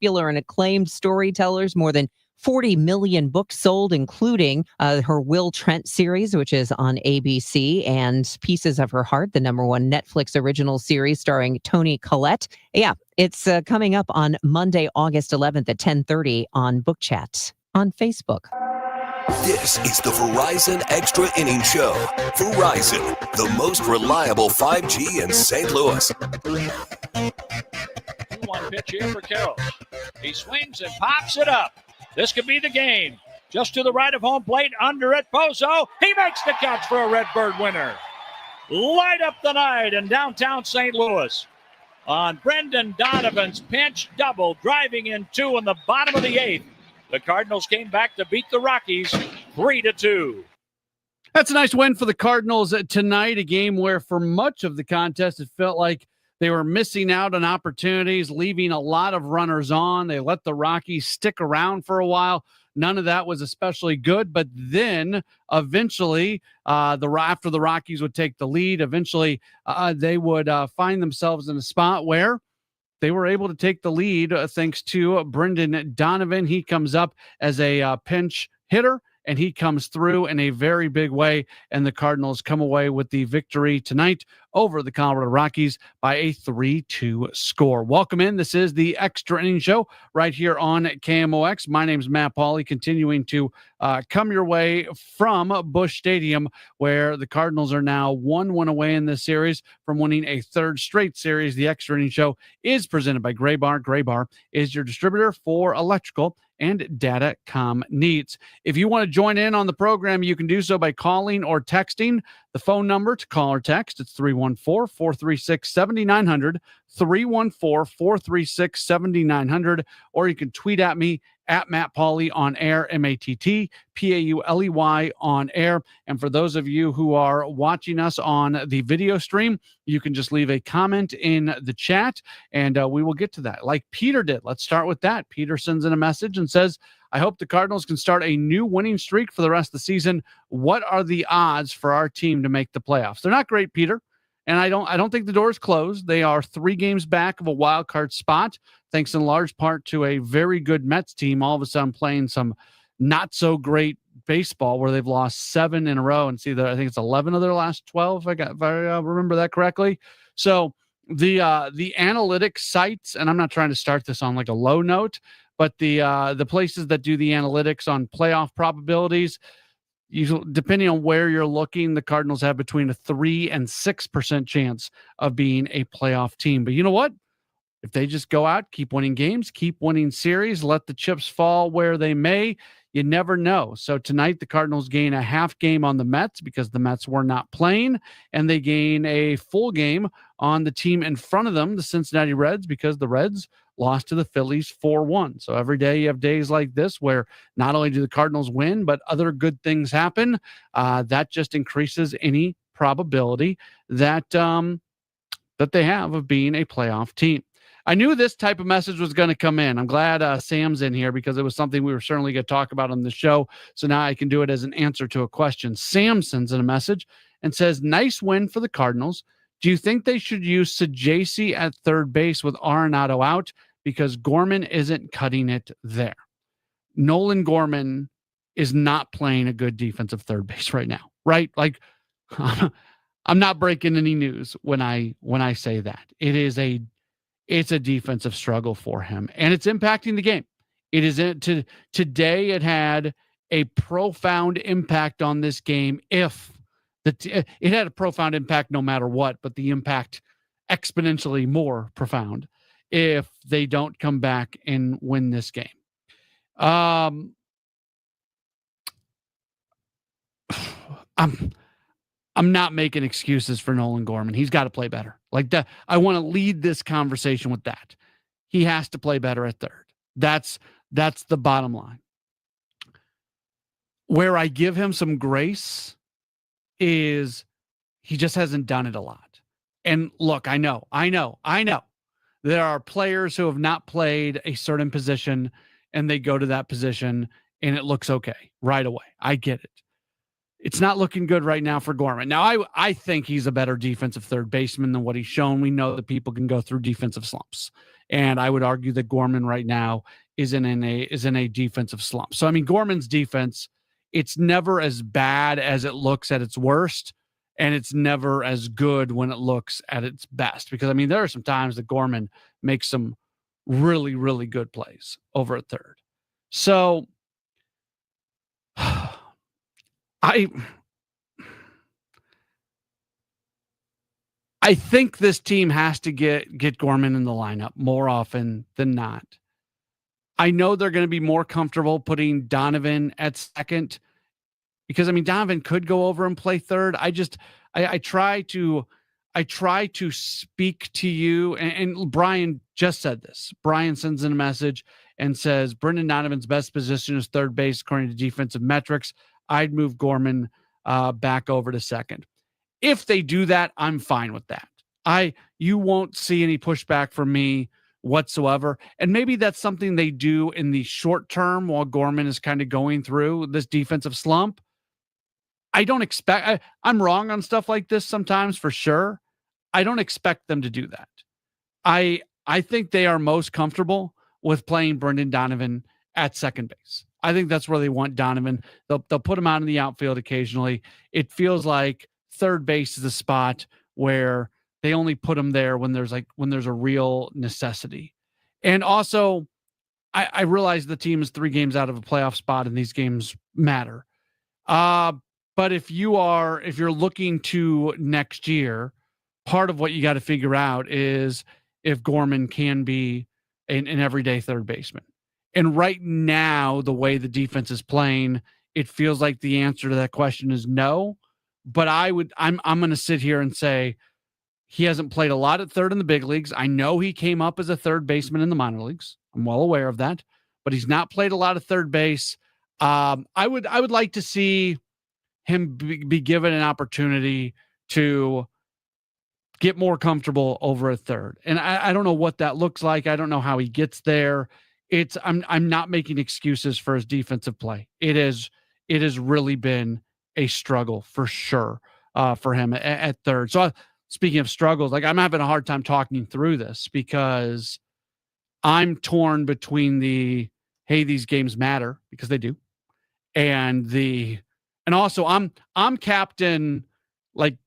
popular and acclaimed storytellers, more than 40 million books sold, including her Will Trent series, which is on ABC, and Pieces of Her Heart, the #1 Netflix original series starring Toni Collette. Yeah, it's coming up on Monday, August 11th at 10:30 on Book Chat on Facebook. This is the Verizon Extra Innings Show. Verizon, the most reliable 5G in St. Louis. 2-1 pitch here for Carroll. He swings and pops it up. This could be the game. Just to the right of home plate, under it, Pozo. He makes the catch for a Redbird winner. Light up the night in downtown St. Louis on Brendan Donovan's pinch double, driving in 2 in the bottom of the 8th. The Cardinals came back to beat the Rockies 3-2. That's a nice win for the Cardinals tonight, a game where for much of the contest it felt like they were missing out on opportunities, leaving a lot of runners on. They let the Rockies stick around for a while. None of that was especially good, but then eventually, after the Rockies would take the lead, eventually they would find themselves in a spot where they were able to take the lead thanks to Brendan Donovan. He comes up as a pinch hitter, and he comes through in a very big way, and the Cardinals come away with the victory tonight over the Colorado Rockies by a 3-2 score. Welcome in. This is the Extra Innings Show right here on KMOX. My name is Matt Pauley, continuing to come your way from Busch Stadium, where the Cardinals are now 1-1 away in this series from winning a third straight series. The Extra Innings Show is presented by Gray Bar. Gray Bar is your distributor for electrical and datacom needs. If you want to join in on the program, you can do so by calling or texting. The phone number to call or text, it's 314-436-7900, 314-436-7900, or you can tweet at me at Matt Pauley on air, MattPauley on air. And for those of you who are watching us on the video stream, you can just leave a comment in the chat, and we will get to that like Peter did. Let's start with that. Peter sends in a message and says, I hope the Cardinals can start a new winning streak for the rest of the season. What are the odds for our team to make the playoffs? They're not great, Peter. And I don't think the door is closed. They are 3 games back of a wild card spot, thanks in large part to a very good Mets team all of a sudden playing some not so great baseball where they've lost 7 in a row. And see, I think it's 11 of their last 12, if I remember that correctly. So the analytics sites, and I'm not trying to start this on like a low note, but the places that do the analytics on playoff probabilities, depending on where you're looking, the Cardinals have between a 3 and 6% chance of being a playoff team. But you know what? If they just go out, keep winning games, keep winning series, let the chips fall where they may, you never know. So tonight, the Cardinals gain a half game on the Mets because the Mets were not playing, and they gain a full game on the team in front of them, the Cincinnati Reds, because the Reds lost to the Phillies 4-1. So every day you have days like this where not only do the Cardinals win, but other good things happen. That just increases any probability that that they have of being a playoff team. I knew this type of message was going to come in. I'm glad Sam's in here because it was something we were certainly going to talk about on the show. So now I can do it as an answer to a question. Sam sends in a message and says, nice win for the Cardinals. Do you think they should use Sajaci at third base with Arenado out because Gorman isn't cutting it there? Nolan Gorman is not playing a good defensive third base right now, right? Like, I'm not breaking any news when I say that. It's a defensive struggle for him, and it's impacting the game. It is today. It had a profound impact on this game. It had a profound impact no matter what, but the impact exponentially more profound if they don't come back and win this game. I'm not making excuses for Nolan Gorman. He's got to play better. Like that, I want to lead this conversation with that. He has to play better at third. That's the bottom line. Where I give him some grace is he just hasn't done it a lot. And look, I know. There are players who have not played a certain position and they go to that position and it looks okay right away. I get it. It's not looking good right now for Gorman. Now, I think he's a better defensive third baseman than what he's shown. We know that people can go through defensive slumps. And I would argue that Gorman right now is in a defensive slump. So, I mean, Gorman's defense, it's never as bad as it looks at its worst, and it's never as good when it looks at its best. Because, I mean, there are some times that Gorman makes some really, really good plays over at third. So, I think this team has to get Gorman in the lineup more often than not. I know they're going to be more comfortable putting Donovan at second because, I mean, Donovan could go over and play third. I try to speak to you, and Brian just said this. Brian sends in a message and says, Brendan Donovan's best position is third base according to defensive metrics. I'd move Gorman back over to second. If they do that, I'm fine with that. You won't see any pushback from me whatsoever. And maybe that's something they do in the short term while Gorman is kind of going through this defensive slump. I don't expect, I'm wrong on stuff like this sometimes for sure. I don't expect them to do that. I think they are most comfortable with playing Brendan Donovan at second base. I think that's where they want Donovan. They'll put him out in the outfield occasionally. It feels like third base is a spot where they only put him there when there's a real necessity. And also, I realize the team is 3 games out of a playoff spot and these games matter. But if you're looking to next year, part of what you got to figure out is if Gorman can be an everyday third baseman. And right now, the way the defense is playing, it feels like the answer to that question is no. But I'm going to sit here and say he hasn't played a lot at third in the big leagues. I know he came up as a third baseman in the minor leagues. I'm well aware of that, but he's not played a lot of third base. I would like to see him be given an opportunity to get more comfortable over at third. And I don't know what that looks like. I don't know how he gets there. I'm not making excuses for his defensive play. It has really been a struggle for sure for him at third. So speaking of struggles, like I'm having a hard time talking through this because I'm torn between hey, these games matter because they do. And also I'm captain, like,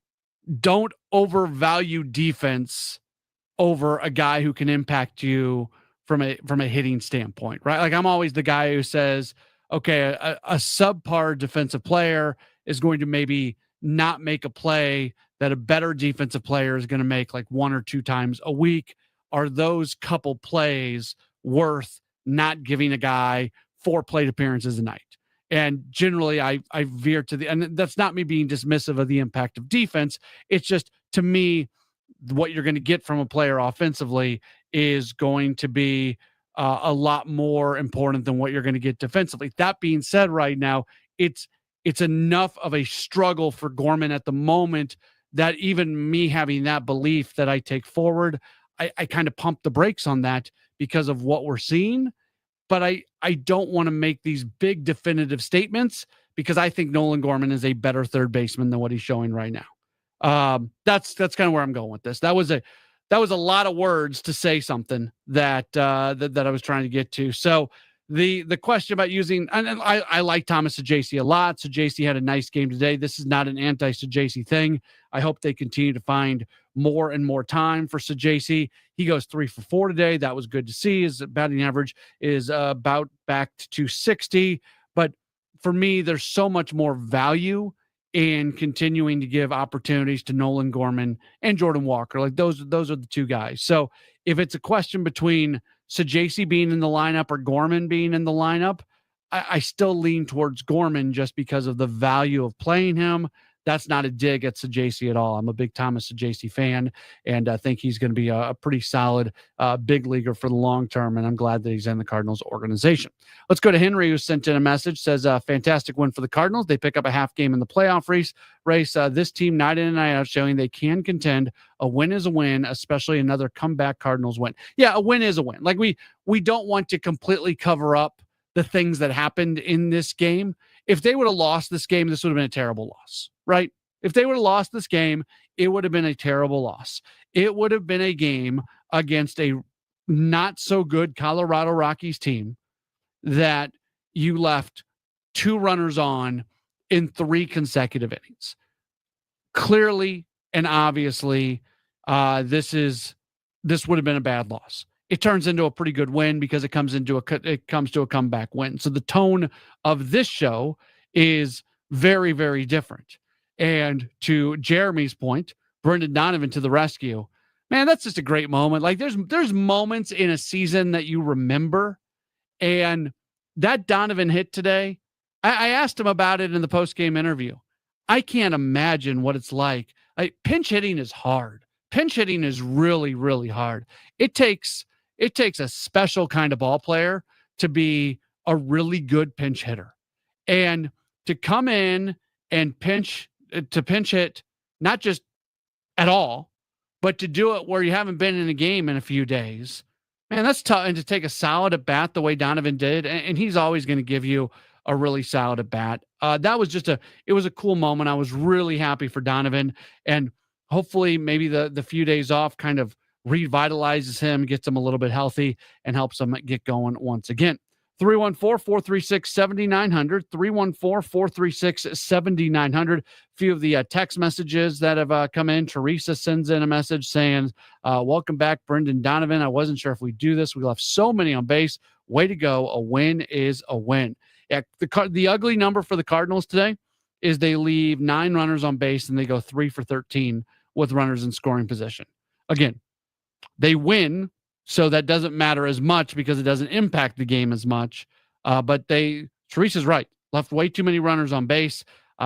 don't overvalue defense over a guy who can impact you from a hitting standpoint, right? Like I'm always the guy who says, okay, a subpar defensive player is going to maybe not make a play that a better defensive player is going to make like 1 or 2 times a week. Are those couple plays worth not giving a guy 4 plate appearances a night? And generally I veer to and that's not me being dismissive of the impact of defense. It's just, to me, what you're going to get from a player offensively is going to be a lot more important than what you're going to get defensively. That being said, right now, it's enough of a struggle for Gorman at the moment that even me having that belief that I take forward, I kind of pump the brakes on that because of what we're seeing. But I don't want to make these big definitive statements because I think Nolan Gorman is a better third baseman than what he's showing right now. That's kind of where I'm going with this. That was a lot of words to say something that I was trying to get to. So the question about using, and I like Thomas Saggese a lot. Saggese had a nice game today. This is not an anti-Saggese thing. I hope they continue to find more and more time for Saggese. He goes 3 for 4 today. That was good to see. His batting average is about back to 260. But for me, there's so much more value in continuing to give opportunities to Nolan Gorman and Jordan Walker. Like those are the 2 guys. So if it's a question between Saggese being in the lineup or Gorman being in the lineup, I still lean towards Gorman just because of the value of playing him. That's not a dig at Saggese at all. I'm a big Thomas Saggese fan, and I think he's going to be a pretty solid big leaguer for the long term, and I'm glad that he's in the Cardinals organization. Let's go to Henry, who sent in a message, says, fantastic win for the Cardinals. They pick up a half game in the playoff race. This team, night in and night out, showing they can contend. A win is a win, especially another comeback Cardinals win. Yeah, a win is a win. Like we don't want to completely cover up the things that happened in this game. If they would have lost this game, this would have been a terrible loss, right? If they would have lost this game, it would have been a terrible loss. It would have been a game against a not so good Colorado Rockies team that you left 2 runners on in 3 consecutive innings. Clearly and obviously, this would have been a bad loss. It turns into a pretty good win because it comes to a comeback win. So the tone of this show is very, very different. And to Jeremy's point, Brendan Donovan to the rescue. Man, that's just a great moment. Like there's moments in a season that you remember, and that Donovan hit today, I asked him about it in the post-game interview. I can't imagine what it's like. Pinch hitting is hard. Pinch hitting is really, really hard. It takes a special kind of ball player to be a really good pinch hitter. And to come in and pinch hit, not just at all, but to do it where you haven't been in a game in a few days, man, that's tough. And to take a solid at bat the way Donovan did, and he's always going to give you a really solid at bat. That was it was a cool moment. I was really happy for Donovan, and hopefully maybe the few days off kind of revitalizes him, gets him a little bit healthy, and helps him get going once again. 314-436-7900, 314-436-7900. A few of the text messages that have come in. Teresa sends in a message saying, welcome back, Brendan Donovan. I wasn't sure if we do this. We left so many on base. Way to go. A win is a win. Yeah, the ugly number for the Cardinals today is they leave 9 runners on base and they go 3 for 13 with runners in scoring position. Again, they win, so that doesn't matter as much because it doesn't impact the game as much. But Teresa's right. Left way too many runners on base.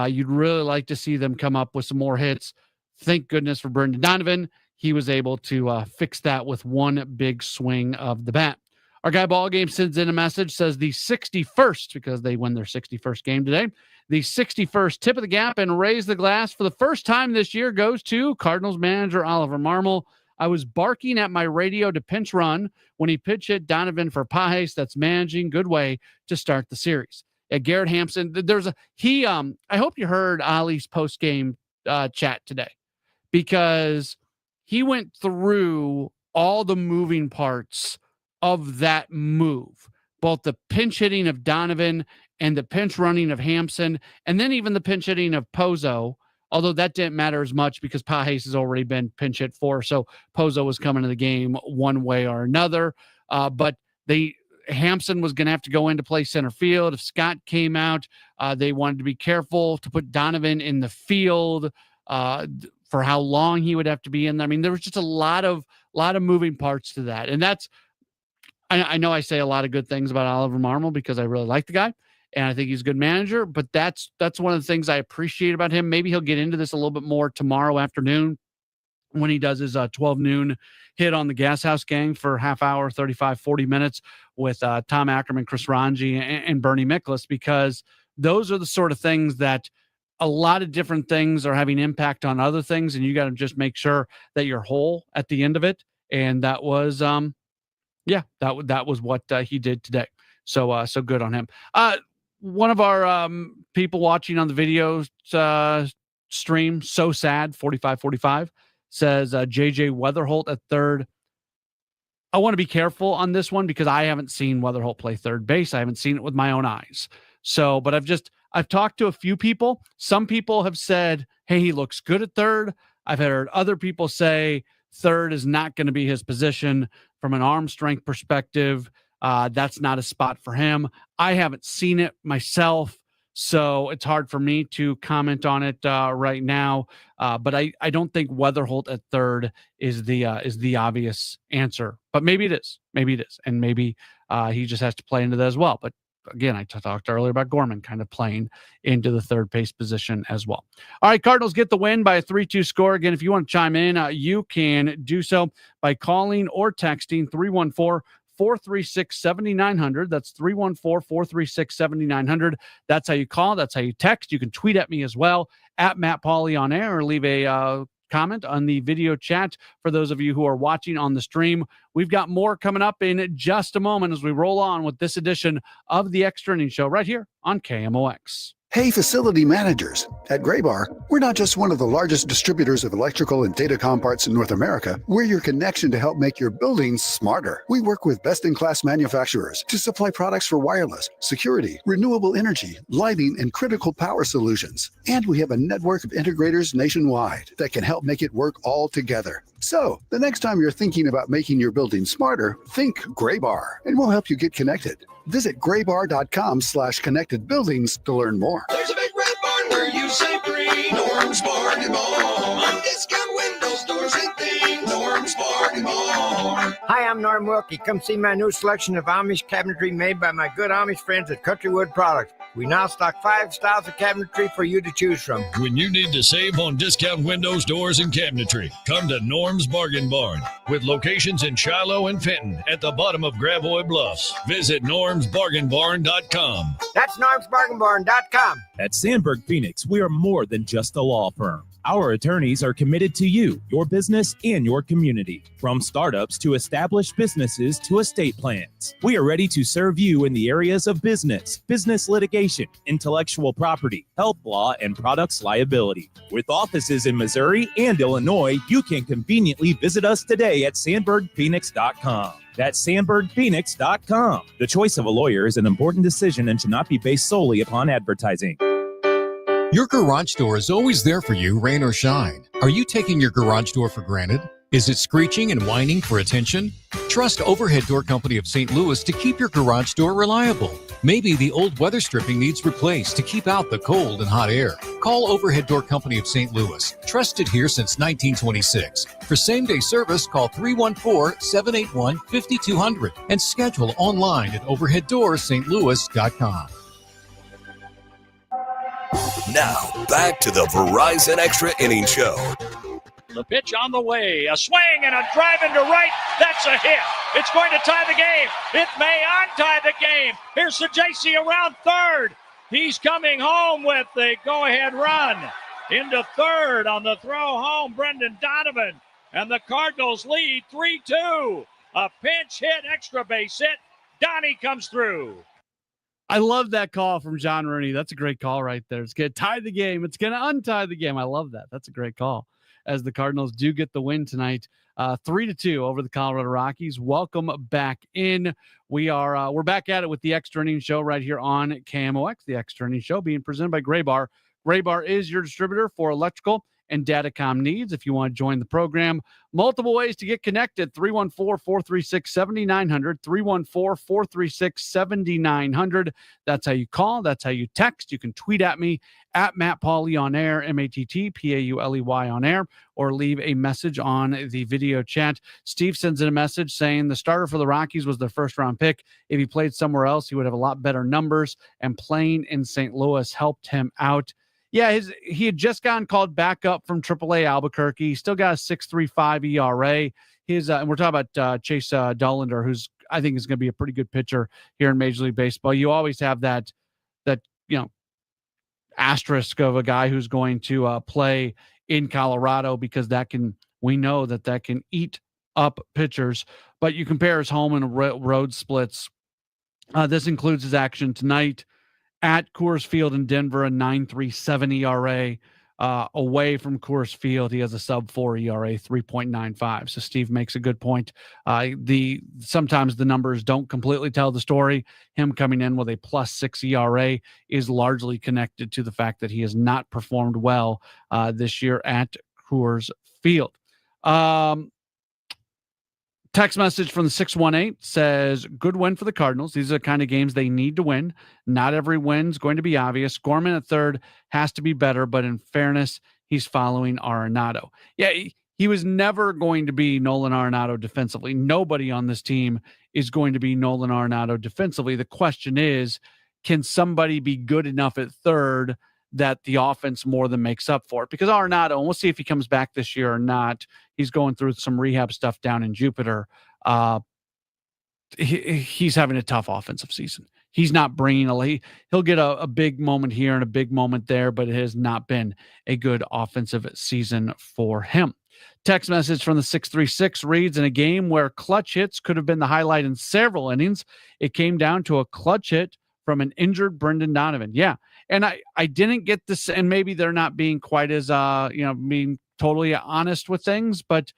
You'd really like to see them come up with some more hits. Thank goodness for Brendan Donovan. He was able to fix that with one big swing of the bat. Our guy Ball Game sends in a message, says the 61st, because they win their 61st game today, the 61st tip of the gap and raise the glass for the first time this year goes to Cardinals manager Oliver Marmol. I was barking at my radio to pinch run when he pitch hit Donovan for Pajes. That's managing. Good way to start the series. Garrett Hampson, I hope you heard Ollie's post-game chat today, because he went through all the moving parts of that move, both the pinch hitting of Donovan and the pinch running of Hampson, and then even the pinch hitting of Pozo, although that didn't matter as much because Pajes has already been pinch hit for, so Pozo was coming to the game one way or another. But Hampson was going to have to go in to play center field. If Scott came out, they wanted to be careful to put Donovan in the field for how long he would have to be in there. I mean, there was just a lot of moving parts to that. And I know I say a lot of good things about Oliver Marmol because I really like the guy and I think he's a good manager, but that's one of the things I appreciate about him. Maybe he'll get into this a little bit more tomorrow afternoon when he does his 12 noon hit on the Gas House Gang for half hour, 35, 40 minutes with Tom Ackerman, Chris Ranji, and Bernie Miklasz, because those are the sort of things that a lot of different things are having impact on other things, and you got to just make sure that you're whole at the end of it. And that was, that was what he did today. So good on him. One of our people watching on the video stream, so sad, 4545, says JJ Weatherholt at third. I want to be careful on this one because I haven't seen Weatherholt play third base. I haven't seen it with my own eyes. So, but I've talked to a few people. Some people have said, hey, he looks good at third. I've heard other people say third is not going to be his position from an arm strength perspective. That's not a spot for him. I haven't seen it myself, so it's hard for me to comment on it right now. But I don't think Weatherholt at third is the obvious answer. But maybe it is. Maybe it is. And maybe he just has to play into that as well. But again, I talked earlier about Gorman kind of playing into the third base position as well. All right, Cardinals get the win by a 3-2 score. Again, if you want to chime in, you can do so by calling or texting 314-436-7900. That's 314-436-7900. That's how you call. That's how you text. You can tweet at me as well, at Matt Pauley on air, or leave a comment on the video chat for those of you who are watching on the stream. We've got more coming up in just a moment as we roll on with this edition of the Extra Innings Show right here on KMOX. Hey, facility managers. At Graybar, we're not just one of the largest distributors of electrical and datacom parts in North America. We're your connection to help make your buildings smarter. We work with best-in-class manufacturers to supply products for wireless, security, renewable energy, lighting, and critical power solutions. And we have a network of integrators nationwide that can help make it work all together. So, the next time you're thinking about making your building smarter, think Graybar, and we'll help you get connected. Visit graybar.com/connected buildings to learn more. There's a big red barn where you save green. Norm's Bargain Barn. On discount windows, doors, and things. Norm's Bargain Barn. Hi, I'm Norm Wilkie. Come see my new selection of Amish cabinetry made by my good Amish friends at Countrywood Products. We now stock 5 styles of cabinetry for you to choose from. When you need to save on discount windows, doors, and cabinetry, come to Norm's Bargain Barn. With locations in Shiloh and Fenton at the bottom of Gravois Bluffs. Visit normsbargainbarn.com. That's normsbargainbarn.com. At Sandberg Phoenix, we are more than just a law firm. Our attorneys are committed to you, your business, and your community. From startups to established businesses to estate plans, we are ready to serve you in the areas of business litigation, intellectual property, health law, and products liability. With offices in Missouri and Illinois, you can conveniently visit us today at sandbergphoenix.com. That's sandbergphoenix.com. The choice of a lawyer is an important decision and should not be based solely upon advertising. Your garage door is always there for you, rain or shine. Are you taking your garage door for granted? Is it screeching and whining for attention? Trust Overhead Door Company of St. Louis to keep your garage door reliable. Maybe the old weather stripping needs replaced to keep out the cold and hot air. Call Overhead Door Company of St. Louis, trusted here since 1926. For same-day service, call 314-781-5200 and schedule online at overheaddoorsstlouis.com. Now, back to the Verizon Extra Innings Show. The pitch on the way. A swing and a drive into right. That's a hit. It's going to tie the game. It may untie the game. Here's Sajaci around third. He's coming home with the go-ahead run. Into third on the throw home, Brendan Donovan. And the Cardinals lead 3-2. A pinch hit, extra base hit. Donnie comes through. I love that call from John Rooney. That's a great call right there. It's going to tie the game. It's going to untie the game. I love that. That's a great call. As the Cardinals do get the win tonight, 3-2 over the Colorado Rockies. Welcome back in. We're back at it with the Extra Innings Show right here on KMOX. The Extra Innings Show being presented by Graybar. Graybar is your distributor for electrical and datacom needs. If you want to join the program, multiple ways to get connected. 314-436-7900, 314-436-7900. That's how you call. That's how you text. You can tweet at me at Matt Pauley on air, MattPauley on air, or leave a message on the video chat. Steve sends in a message saying the starter for the Rockies was their first round pick. If he played somewhere else, he would have a lot better numbers, and playing in St. Louis helped him out. Yeah, he had just gotten called back up from AAA Albuquerque. He still got a 6.35 ERA. And we're talking about Chase Dollander, who's I think is going to be a pretty good pitcher here in Major League Baseball. You always have that asterisk of a guy who's going to play in Colorado because we know that can eat up pitchers. But you compare his home and road splits. This includes his action tonight at Coors Field in Denver, a 9.37 ERA. Away from Coors Field, he has a sub-4 ERA, 3.95. So Steve makes a good point. Sometimes the numbers don't completely tell the story. Him coming in with a +6 ERA is largely connected to the fact that he has not performed well this year at Coors Field. Text message from the 618 says, good win for the Cardinals. These are the kind of games they need to win. Not every win's going to be obvious. Gorman at third has to be better, but in fairness, he's following Arenado. Yeah, he was never going to be Nolan Arenado defensively. Nobody on this team is going to be Nolan Arenado defensively. The question is, can somebody be good enough at third that the offense more than makes up for it? Because Arenado, and we'll see if he comes back this year or not. He's going through some rehab stuff down in Jupiter. He's having a tough offensive season. He's not bringing he'll get a big moment here and a big moment there, but it has not been a good offensive season for him. Text message from the 636 reads, in a game where clutch hits could have been the highlight in several innings, it came down to a clutch hit from an injured Brendan Donovan. Yeah. And I didn't get this, and maybe they're not being quite as, being totally honest with things, but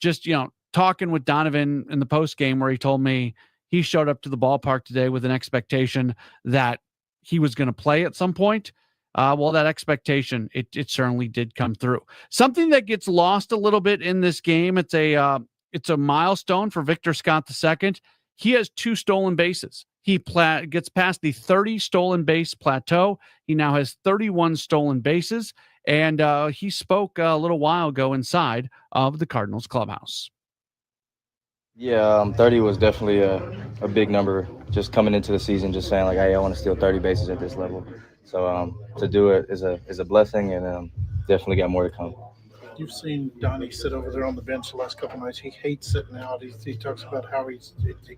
just, talking with Donovan in the post game where he told me he showed up to the ballpark today with an expectation that he was going to play at some point. Well, that expectation, it certainly did come through. Something that gets lost a little bit in this game. It's a milestone for Victor Scott II. He has 2 stolen bases. He gets past the 30 stolen base plateau. He now has 31 stolen bases, and he spoke a little while ago inside of the Cardinals clubhouse. Yeah, 30 was definitely a big number. Just coming into the season, just saying like, hey, I want to steal 30 bases at this level. So to do it is a blessing, and definitely got more to come. You've seen Donnie sit over there on the bench the last couple of nights. He hates sitting out. He talks about how it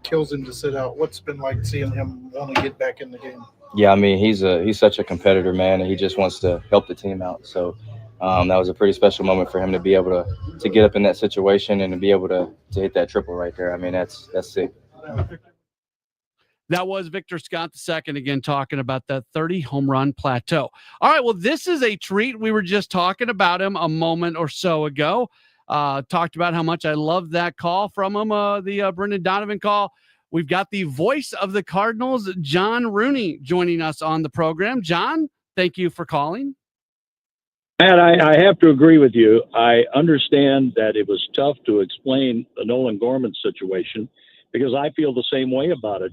kills him to sit out. What's been like seeing him want to get back in the game? Yeah, I mean, he's such a competitor, man, and he just wants to help the team out. So that was a pretty special moment for him to be able to get up in that situation and to be able to hit that triple right there. I mean, that's sick. That was Victor Scott II again talking about that 30 home run plateau. All right, well, this is a treat. We were just talking about him a moment or so ago. Talked about how much I love that call from him, the Brendan Donovan call. We've got the voice of the Cardinals, John Rooney, joining us on the program. John, thank you for calling. Matt, I have to agree with you. I understand that it was tough to explain the Nolan Gorman situation because I feel the same way about it.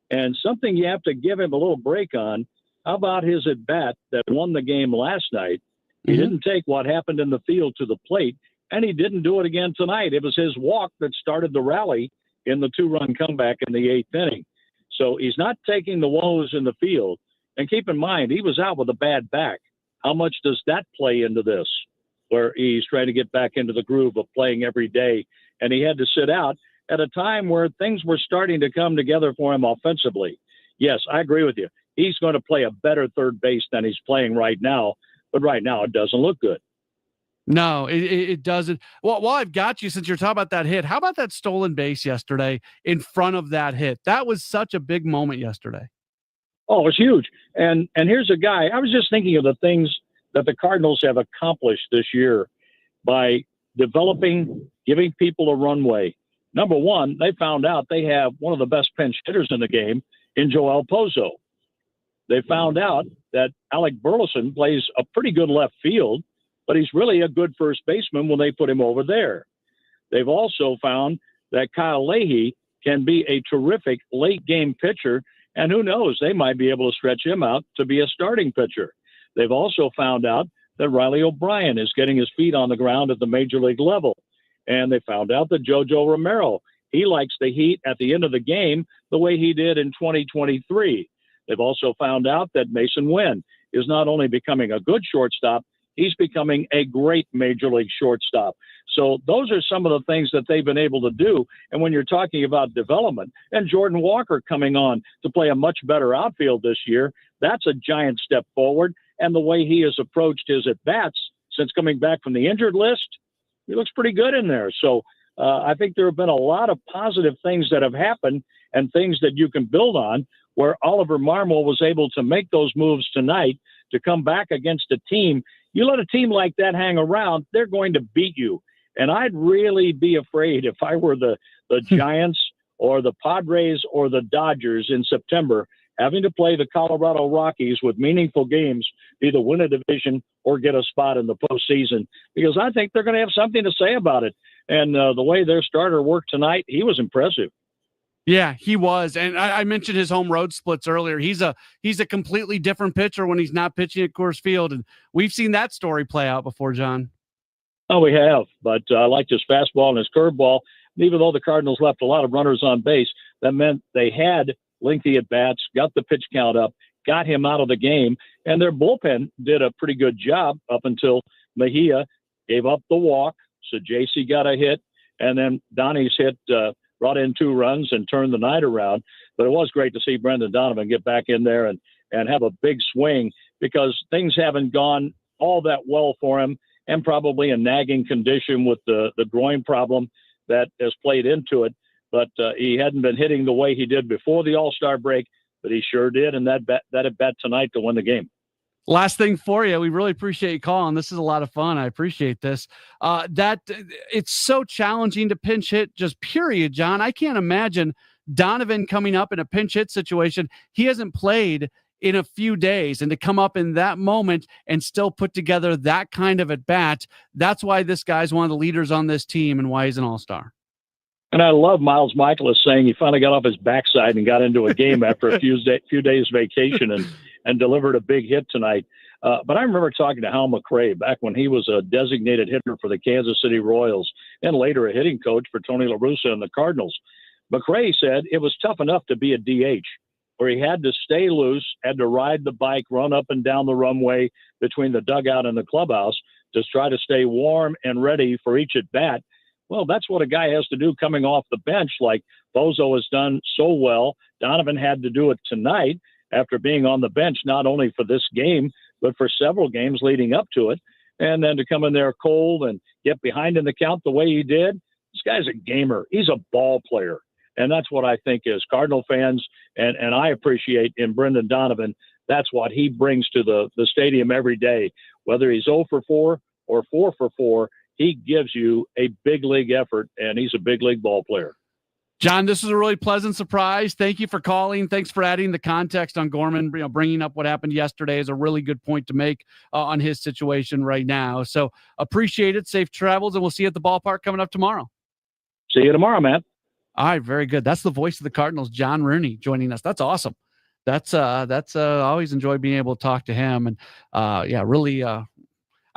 And something you have to give him a little break on. How about his at-bat that won the game last night? He didn't take what happened in the field to the plate, and he didn't do it again tonight. It was his walk that started the rally in the 2-run comeback in the 8th inning. So he's not taking the woes in the field. And keep in mind, he was out with a bad back. How much does that play into this, where he's trying to get back into the groove of playing every day, and he had to sit out at a time where things were starting to come together for him offensively? Yes, I agree with you. He's going to play a better third base than he's playing right now, but right now it doesn't look good. No, it doesn't. Well, while I've got you, since you're talking about that hit, how about that stolen base yesterday in front of that hit? That was such a big moment yesterday. Oh, it was huge. And here's a guy, I was just thinking of the things that the Cardinals have accomplished this year by developing, giving people a runway. Number one, they found out they have one of the best pinch hitters in the game in Joel Pozo. They found out that Alec Burleson plays a pretty good left field, but he's really a good first baseman when they put him over there. They've also found that Kyle Leahy can be a terrific late game pitcher, and who knows, they might be able to stretch him out to be a starting pitcher. They've also found out that Riley O'Brien is getting his feet on the ground at the major league level. And they found out that Jojo Romero, he likes the heat at the end of the game the way he did in 2023. They've also found out that Mason Wynn is not only becoming a good shortstop, he's becoming a great major league shortstop. So those are some of the things that they've been able to do. And when you're talking about development and Jordan Walker coming on to play a much better outfield this year, that's a giant step forward. And the way he has approached his at-bats since coming back from the injured list, he looks pretty good in there. So I think there have been a lot of positive things that have happened and things that you can build on, where Oliver Marmol was able to make those moves tonight to come back against a team. You let a team like that hang around, they're going to beat you. And I'd really be afraid if I were the Giants or the Padres or the Dodgers in September having to play the Colorado Rockies with meaningful games, either win a division or get a spot in the postseason, because I think they're going to have something to say about it. And the way their starter worked tonight, he was impressive. Yeah, he was. And I mentioned his home road splits earlier. He's a completely different pitcher when he's not pitching at Coors Field. And we've seen that story play out before, John. Oh, we have. But I liked his fastball and his curveball. Even though the Cardinals left a lot of runners on base, that meant they had lengthy at-bats, got the pitch count up, got him out of the game, and their bullpen did a pretty good job up until Mejia gave up the walk, so JC got a hit, and then Donnie's hit brought in 2 runs and turned the night around. But it was great to see Brendan Donovan get back in there and have a big swing, because things haven't gone all that well for him, and probably a nagging condition with the groin problem that has played into it. But he hadn't been hitting the way he did before the All-Star break, but he sure did, and that at bat tonight to win the game. Last thing for you, we really appreciate you calling. This is a lot of fun. I appreciate this. That it's so challenging to pinch hit, just period, John. I can't imagine Donovan coming up in a pinch hit situation. He hasn't played in a few days, and to come up in that moment and still put together that kind of at bat, that's why this guy's one of the leaders on this team and why he's an all-star. And I love Miles Michaelis saying he finally got off his backside and got into a game after a few days vacation and delivered a big hit tonight. But I remember talking to Hal McRae back when he was a designated hitter for the Kansas City Royals and later a hitting coach for Tony La Russa and the Cardinals. McRae said it was tough enough to be a DH, where he had to stay loose, had to ride the bike, run up and down the runway between the dugout and the clubhouse to try to stay warm and ready for each at bat. Well, that's what a guy has to do coming off the bench, like Bozo has done so well. Donovan had to do it tonight after being on the bench, not only for this game, but for several games leading up to it. And then to come in there cold and get behind in the count the way he did. This guy's a gamer. He's a ball player. And that's what I think is Cardinal fans, and I appreciate in Brendan Donovan, that's what he brings to the stadium every day. Whether he's 0 for 4 or 4 for 4, he gives you a big league effort, and he's a big league ball player. John, this is a really pleasant surprise. Thank you for calling. Thanks for adding the context on Gorman. Bringing up what happened yesterday is a really good point to make on his situation right now. So appreciate it. Safe travels, and we'll see you at the ballpark coming up tomorrow. See you tomorrow, man. All right, very good. That's the voice of the Cardinals, John Rooney, joining us. That's awesome. That's I always enjoy being able to talk to him. And really, I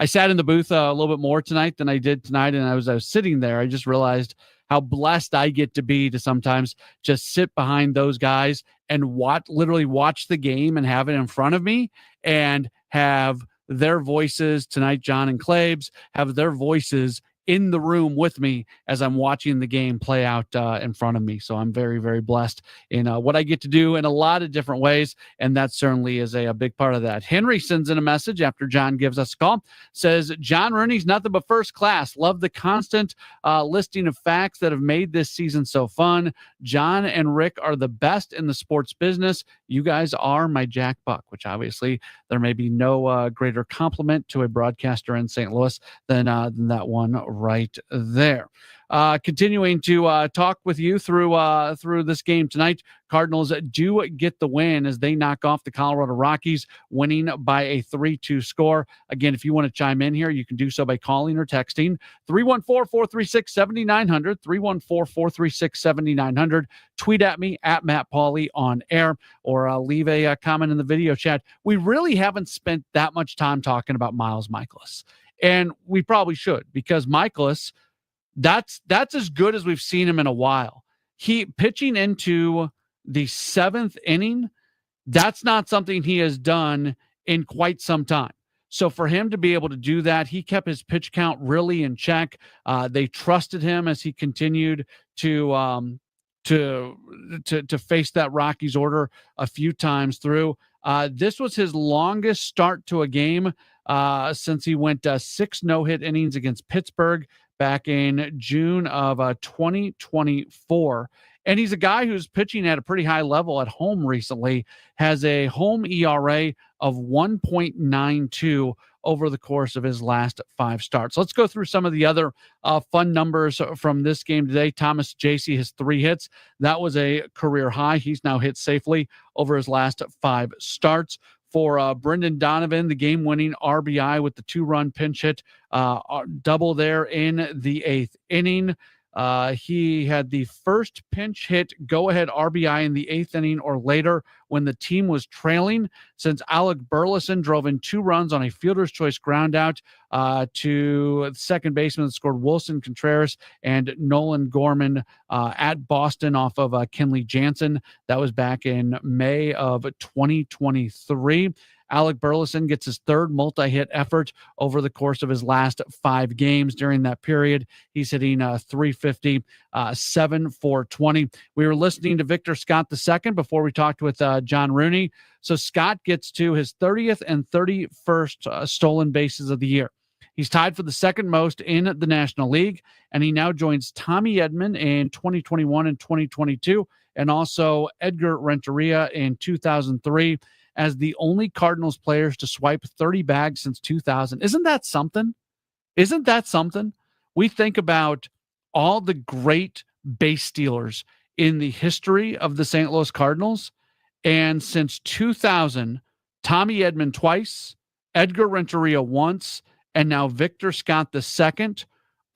sat in the booth a little bit more tonight than I did tonight. And I was sitting there, I just realized how blessed I get to be to sometimes just sit behind those guys and literally watch the game and have it in front of me and have their voices tonight, John and Claves, have their voices in the room with me as I'm watching the game play out in front of me. So I'm very, very blessed in what I get to do in a lot of different ways. And that certainly is a big part of that. Henry sends in a message after John gives us a call, says, John Rooney's nothing but first class. Love the constant listing of facts that have made this season so fun. John and Rick are the best in the sports business. You guys are my Jack Buck, which obviously there may be no greater compliment to a broadcaster in St. Louis than that one right there. Continuing to talk with you through this game tonight. Cardinals do get the win as they knock off the Colorado Rockies, winning by a 3-2 score. Again, if you want to chime in here, you can do so by calling or texting 314-436-7900, 314-436-7900. Tweet at me at Matt Pauley on air, or leave a comment in the video chat. We really haven't spent that much time talking about Miles Michaelis, and we probably should, because Michaelis, that's as good as we've seen him in a while. He pitching into the 7th inning, that's not something he has done in quite some time. So for him to be able to do that, he kept his pitch count really in check. They trusted him as he continued to face that Rockies order a few times through. This was his longest start to a game since he went 6 no-hit innings against Pittsburgh back in June of 2024. And he's a guy who's pitching at a pretty high level at home recently, has a home ERA of 1.92 over the course of his last 5 starts. Let's go through some of the other fun numbers from this game today. Thomas Jacey has 3 hits. That was a career high. He's now hit safely over his last 5 starts. For Brendan Donovan, the game-winning RBI with the 2-run pinch hit, double there in the 8th inning. He had the first pinch hit go-ahead RBI in the 8th inning or later when the team was trailing, since Alec Burleson drove in 2 runs on a fielder's choice ground out to second baseman that scored Wilson Contreras and Nolan Gorman at Boston off of Kenley Jansen. That was back in May of 2023. Alec Burleson gets his 3rd multi-hit effort over the course of his last 5 games. During that period, he's hitting 350, 7-4-20. We were listening to Victor Scott II before we talked with John Rooney. So Scott gets to his 30th and 31st stolen bases of the year. He's tied for the 2nd most in the National League, and he now joins Tommy Edman in 2021 and 2022, and also Edgar Renteria in 2003. as the only Cardinals players to swipe 30 bags since 2000. Isn't that something? Isn't that something? We think about all the great base stealers in the history of the St. Louis Cardinals, and since 2000, Tommy Edman twice, Edgar Renteria once, and now Victor Scott II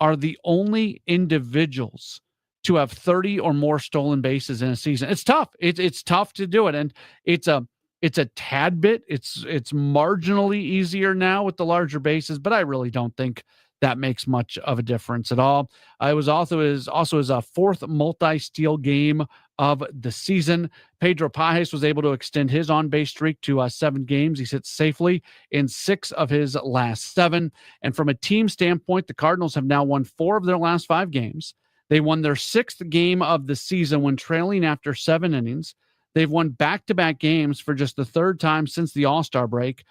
are the only individuals to have 30 or more stolen bases in a season. It's tough. It's tough to do it, and it's a tad bit. It's marginally easier now with the larger bases, but I really don't think that makes much of a difference at all. It was also his fourth multi-steal game of the season. Pedro Pajes was able to extend his on-base streak to 7 games. He sits safely in 6 of his last 7. And from a team standpoint, the Cardinals have now won 4 of their last 5 games. They won their 6th game of the season when trailing after 7 innings. They've won back-to-back games for just the 3rd time since the All-Star break.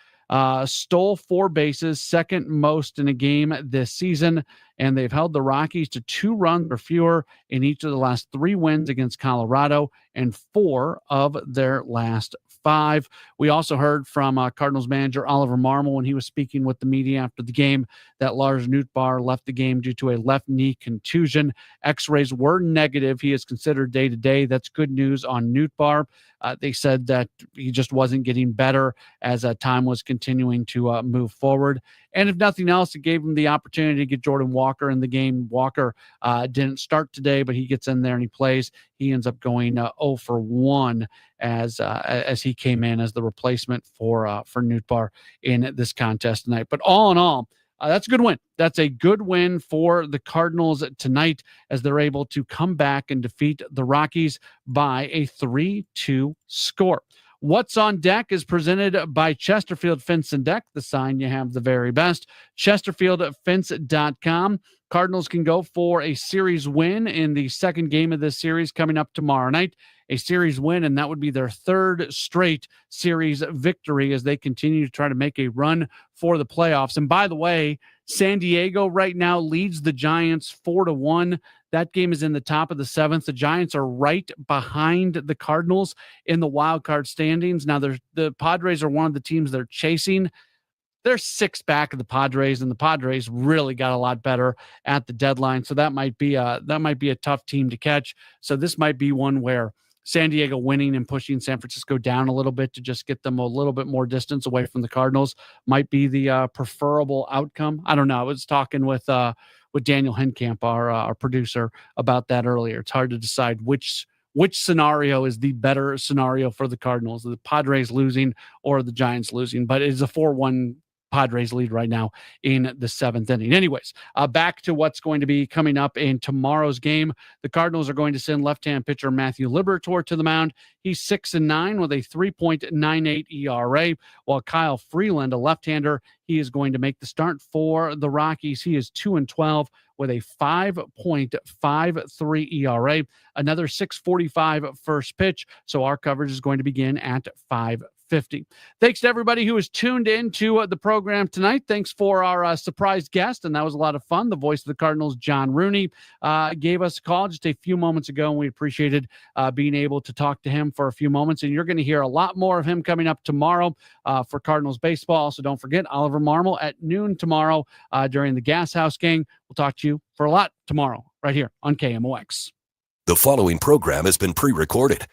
Stole 4 bases, second most in a game this season, and they've held the Rockies to 2 runs or fewer in each of the last 3 wins against Colorado and 4 of their last 5. We also heard from Cardinals manager Oliver Marmol when he was speaking with the media after the game that Lars Nootbaar left the game due to a left knee contusion. X-rays were negative. He is considered day-to-day. That's good news on Nootbaar. They said that he just wasn't getting better as time was continuing to move forward. And if nothing else, it gave him the opportunity to get Jordan Walker in the game. Walker didn't start today, but he gets in there and he plays. He ends up going 0 for 1 as he came in as the replacement for Nootbaar in this contest tonight. But all in all, that's a good win. That's a good win for the Cardinals tonight as they're able to come back and defeat the Rockies by a 3-2 score. What's on Deck is presented by Chesterfield Fence and Deck, the sign you have the very best. ChesterfieldFence.com. Cardinals can go for a series win in the second game of this series coming up tomorrow night. A series win, and that would be their 3rd straight series victory as they continue to try to make a run for the playoffs. And by the way, San Diego right now leads the Giants 4-1. That game is in the top of the 7th. The Giants are right behind the Cardinals in the wild card standings. Now, the Padres are one of the teams they're chasing. They're 6 back of the Padres, and the Padres really got a lot better at the deadline. So that might be a tough team to catch. So this might be one where San Diego winning and pushing San Francisco down a little bit to just get them a little bit more distance away from the Cardinals might be the preferable outcome. I don't know. I was talking with Daniel Henkamp, our producer, about that earlier. It's hard to decide which scenario is the better scenario for the Cardinals, the Padres losing or the Giants losing. But it is a 4-1 Padres lead right now in the 7th inning. Anyways, back to what's going to be coming up in tomorrow's game. The Cardinals are going to send left-hand pitcher Matthew Liberatore to the mound. He's 6-9 with a 3.98 ERA, while Kyle Freeland, a left-hander, he is going to make the start for the Rockies. He is 2-12 with a 5.53 ERA, another 6:45 first pitch. So our coverage is going to begin at 5:50. Thanks to everybody who has tuned in to the program tonight. Thanks for our surprise guest, and that was a lot of fun. The voice of the Cardinals, John Rooney, gave us a call just a few moments ago, and we appreciated being able to talk to him for a few moments. And you're going to hear a lot more of him coming up tomorrow for Cardinals baseball. So don't forget Oliver Marmol at noon tomorrow during the Gas House Gang. We'll talk to you for a lot tomorrow right here on KMOX. The following program has been pre-recorded.